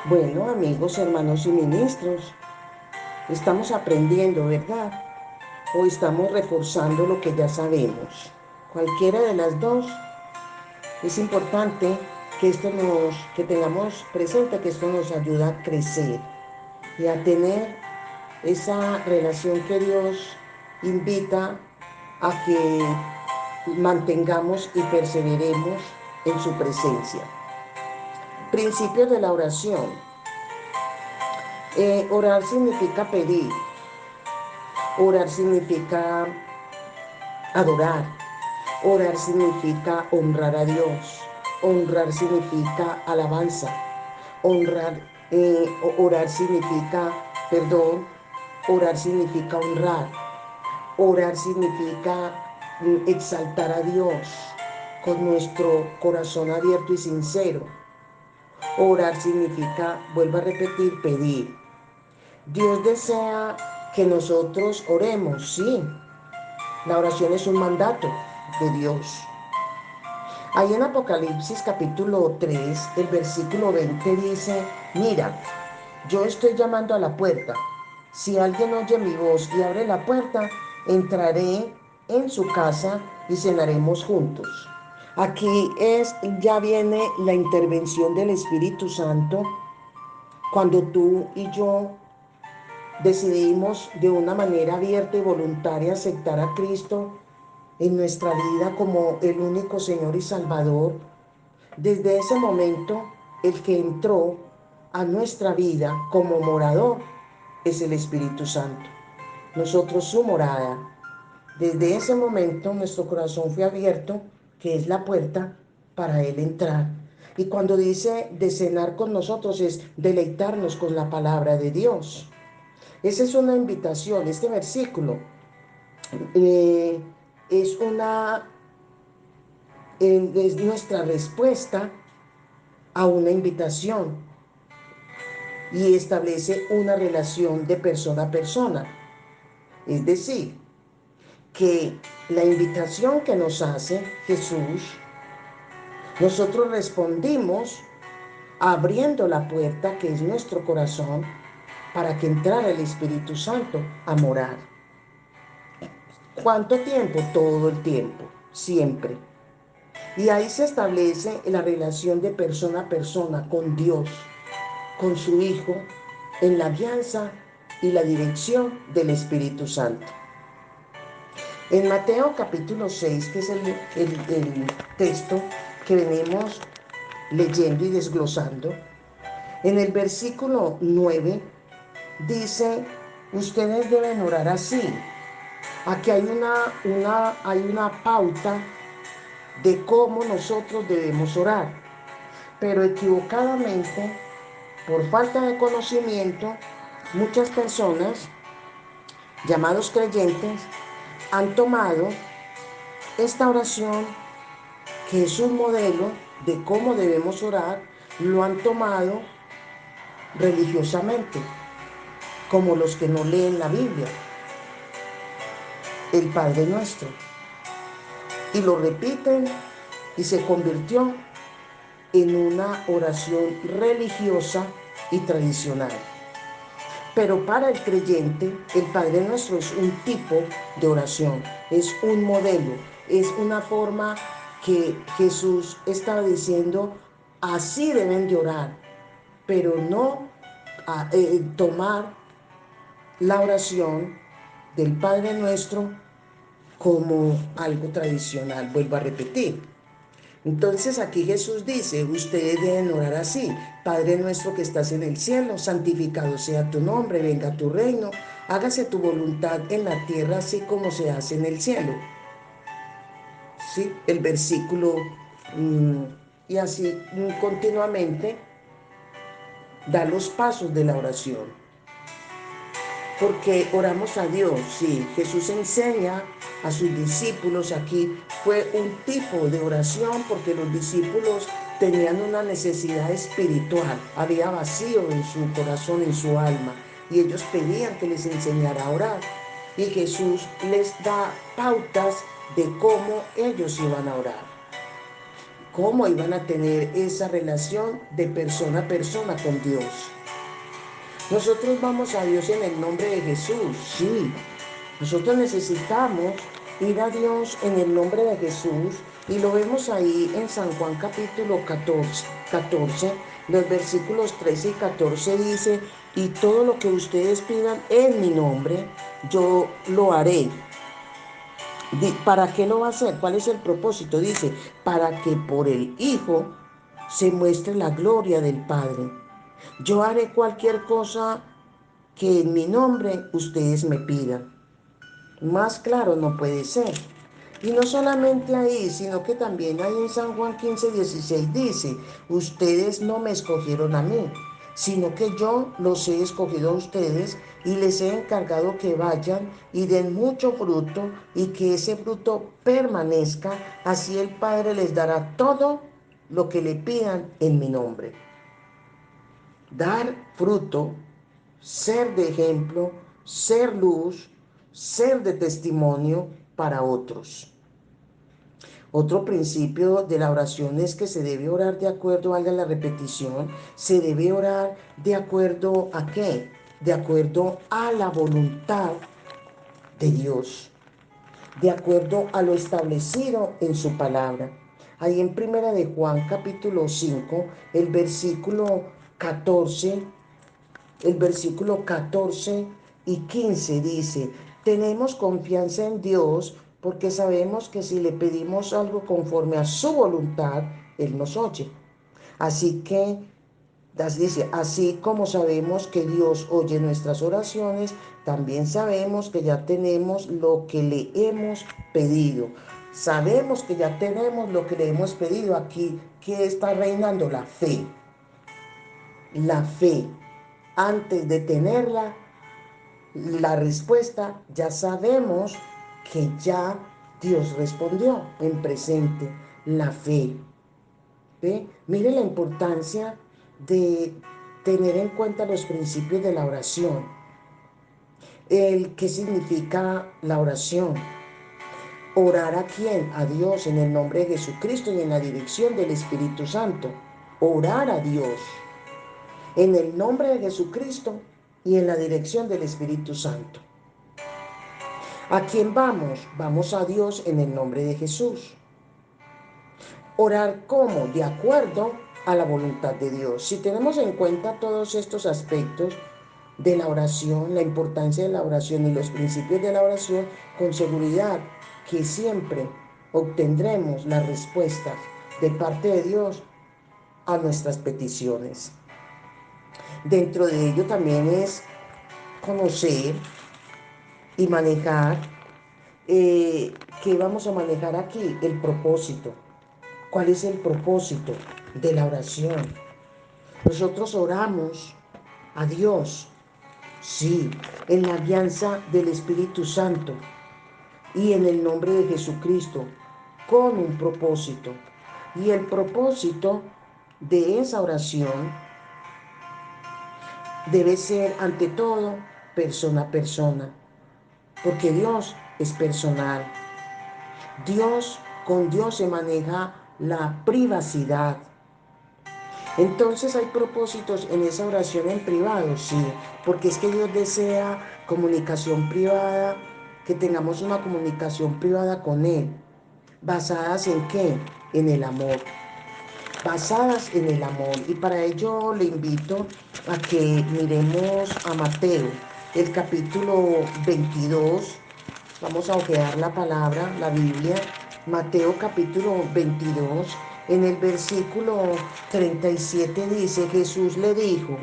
Bueno, amigos, hermanos y ministros, estamos aprendiendo, ¿verdad? O estamos reforzando lo que ya sabemos. Cualquiera de las dos, es importante que tengamos presente que esto nos ayuda a crecer y a tener esa relación que Dios invita a que mantengamos y perseveremos en su presencia. Principios de la oración. Orar significa pedir. Orar significa adorar. Orar significa honrar a Dios. Honrar significa alabanza. Honrar, orar significa perdón. Orar significa honrar. Orar significa exaltar a Dios con nuestro corazón abierto y sincero. Orar significa, vuelvo a repetir, pedir. Dios desea que nosotros oremos, sí. La oración es un mandato de Dios. Ahí en Apocalipsis capítulo 3, el versículo 20 dice, mira, yo estoy llamando a la puerta. Si alguien oye mi voz y abre la puerta, entraré en su casa y cenaremos juntos. Aquí ya viene la intervención del Espíritu Santo cuando tú y yo decidimos de una manera abierta y voluntaria aceptar a Cristo en nuestra vida como el único Señor y Salvador. Desde ese momento, el que entró a nuestra vida como morador es el Espíritu Santo. Nosotros su morada. Desde ese momento nuestro corazón fue abierto, que es la puerta para Él entrar. Y cuando dice de cenar con nosotros es deleitarnos con la palabra de Dios. Esa es una invitación. Este versículo eh, es es nuestra respuesta a una invitación y establece una relación de persona a persona. Es decir, que la invitación que nos hace Jesús, nosotros respondimos abriendo la puerta que es nuestro corazón para que entrara el Espíritu Santo a morar. ¿Cuánto tiempo? Todo el tiempo, siempre. Y ahí se establece la relación de persona a persona con Dios, con su Hijo, en la guianza y la dirección del Espíritu Santo. En Mateo capítulo 6, que es el texto que venimos leyendo y desglosando, en el versículo 9 dice, ustedes deben orar así. Aquí hay una pauta de cómo nosotros debemos orar, pero equivocadamente, por falta de conocimiento, muchas personas, llamados creyentes, han tomado esta oración, que es un modelo de cómo debemos orar, lo han tomado religiosamente, como los que no leen la Biblia, el Padre Nuestro, y lo repiten y se convirtió en una oración religiosa y tradicional. Pero para el creyente, el Padre Nuestro es un tipo de oración, es un modelo, es una forma que Jesús estaba diciendo, así deben de orar, pero no tomar la oración del Padre Nuestro como algo tradicional. Vuelvo a repetir. Entonces aquí Jesús dice, ustedes deben orar así, Padre nuestro que estás en el cielo, santificado sea tu nombre, venga tu reino, hágase tu voluntad en la tierra así como se hace en el cielo. ¿Sí? El versículo y así continuamente da los pasos de la oración. Porque oramos a Dios, sí, Jesús enseña a sus discípulos, aquí fue un tipo de oración porque los discípulos tenían una necesidad espiritual, había vacío en su corazón, en su alma, y ellos pedían que les enseñara a orar. Y Jesús les da pautas de cómo ellos iban a orar. cómo iban a tener esa relación de persona a persona con Dios. Nosotros vamos a Dios en el nombre de Jesús, sí. Nosotros necesitamos ir a Dios en el nombre de Jesús y lo vemos ahí en San Juan capítulo 14, los versículos 13 y 14 dice, y todo lo que ustedes pidan en mi nombre, yo lo haré. ¿Para qué lo va a hacer? ¿Cuál es el propósito? Dice, para que por el Hijo se muestre la gloria del Padre. Yo haré cualquier cosa que en mi nombre ustedes me pidan. Más claro no puede ser. Y no solamente ahí, sino que también ahí en San Juan 15:16 dice, ustedes no me escogieron a mí, sino que yo los he escogido a ustedes y les he encargado que vayan y den mucho fruto y que ese fruto permanezca, así el Padre les dará todo lo que le pidan en mi nombre. Dar fruto, ser de ejemplo, ser luz, ser de testimonio para otros. Otro principio de la oración es que se debe orar de acuerdo, valga la repetición, se debe orar de acuerdo a qué? De acuerdo a la voluntad de Dios, de acuerdo a lo establecido en su palabra. Ahí en Primera de Juan capítulo 5, el versículo 14 y 15 dice, tenemos confianza en Dios porque sabemos que si le pedimos algo conforme a su voluntad, Él nos oye. Así que, dice, así como sabemos que Dios oye nuestras oraciones, también sabemos que ya tenemos lo que le hemos pedido. Sabemos que ya tenemos lo que le hemos pedido. Aquí, ¿qué está reinando? La fe. La fe. Antes de tenerla, la respuesta, ya sabemos que ya Dios respondió en presente, la fe. ¿Ve? Mire la importancia de tener en cuenta los principios de la oración. ¿Qué significa la oración? ¿Orar a quién? A Dios en el nombre de Jesucristo y en la dirección del Espíritu Santo. Orar a Dios en el nombre de Jesucristo y en la dirección del Espíritu Santo. ¿A quién vamos? Vamos a Dios en el nombre de Jesús. Orar ¿cómo? De acuerdo a la voluntad de Dios. Si tenemos en cuenta todos estos aspectos de la oración, la importancia de la oración y los principios de la oración, con seguridad que siempre obtendremos las respuestas de parte de Dios a nuestras peticiones. Dentro de ello también es conocer y manejar. ¿Qué vamos a manejar aquí? El propósito. ¿Cuál es el propósito de la oración? Nosotros oramos a Dios, sí, en la alianza del Espíritu Santo y en el nombre de Jesucristo, con un propósito. Y el propósito de esa oración debe ser, ante todo, persona a persona, porque Dios es personal. Con Dios se maneja la privacidad. Entonces hay propósitos en esa oración en privado, sí, porque es que Dios desea comunicación privada, que tengamos una comunicación privada con Él. ¿Basadas en qué? En el amor. Basadas en el amor. Y para ello le invito a que miremos a Mateo, el capítulo 22. Vamos a ojear la palabra, la Biblia. Mateo capítulo 22, en el versículo 37 dice, Jesús le dijo,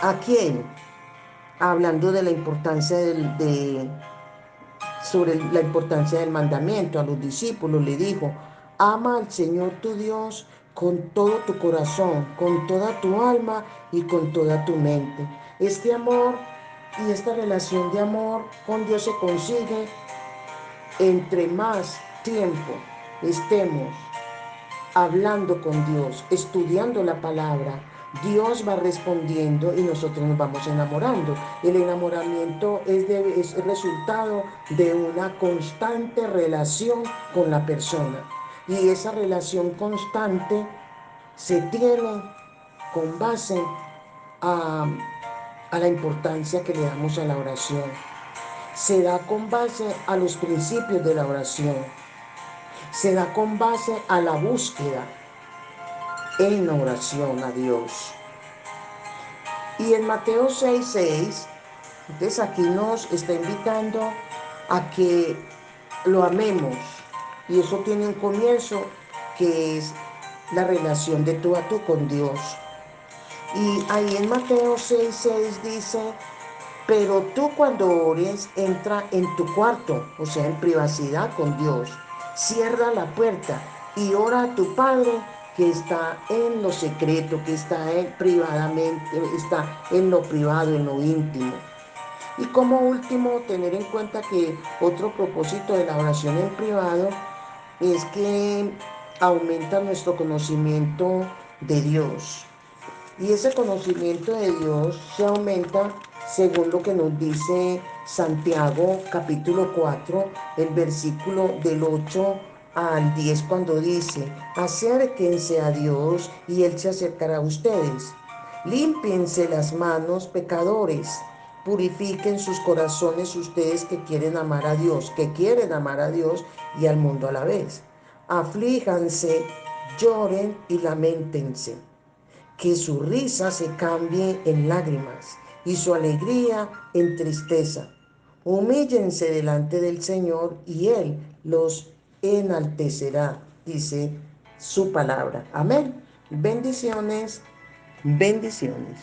¿a quién? Hablando de la importancia sobre la importancia del mandamiento, a los discípulos le dijo, ama al Señor tu Dios con todo tu corazón, con toda tu alma y con toda tu mente. Este amor y esta relación de amor con Dios se consigue entre más tiempo estemos hablando con Dios, estudiando la palabra. Dios va respondiendo y nosotros nos vamos enamorando. El enamoramiento es resultado de una constante relación con la persona. Y esa relación constante se tiene con base a, a la importancia que le damos a la oración. Se da con base a los principios de la oración. Se da con base a la búsqueda en la oración a Dios. Y en Mateo 6:6, entonces aquí nos está invitando a que lo amemos. Y eso tiene un comienzo que es la relación de tú a tú con Dios. Y ahí en Mateo 6:6 dice, pero tú cuando ores, entra en tu cuarto, o sea, en privacidad con Dios. Cierra la puerta y ora a tu Padre que está en lo secreto, que está privadamente, está en lo privado, en lo íntimo. Y como último, tener en cuenta que otro propósito de la oración en privado es que aumenta nuestro conocimiento de Dios. Y ese conocimiento de Dios se aumenta según lo que nos dice Santiago capítulo 4, el versículo del 8 al 10, cuando dice, acérquense a Dios y Él se acercará a ustedes. Límpiense las manos, pecadores. Purifiquen sus corazones ustedes que quieren amar a Dios, y al mundo a la vez. Aflíjanse, lloren y lamentense. Que su risa se cambie en lágrimas y su alegría en tristeza. Humíllense delante del Señor y Él los enaltecerá, dice su palabra. Amén. Bendiciones, bendiciones.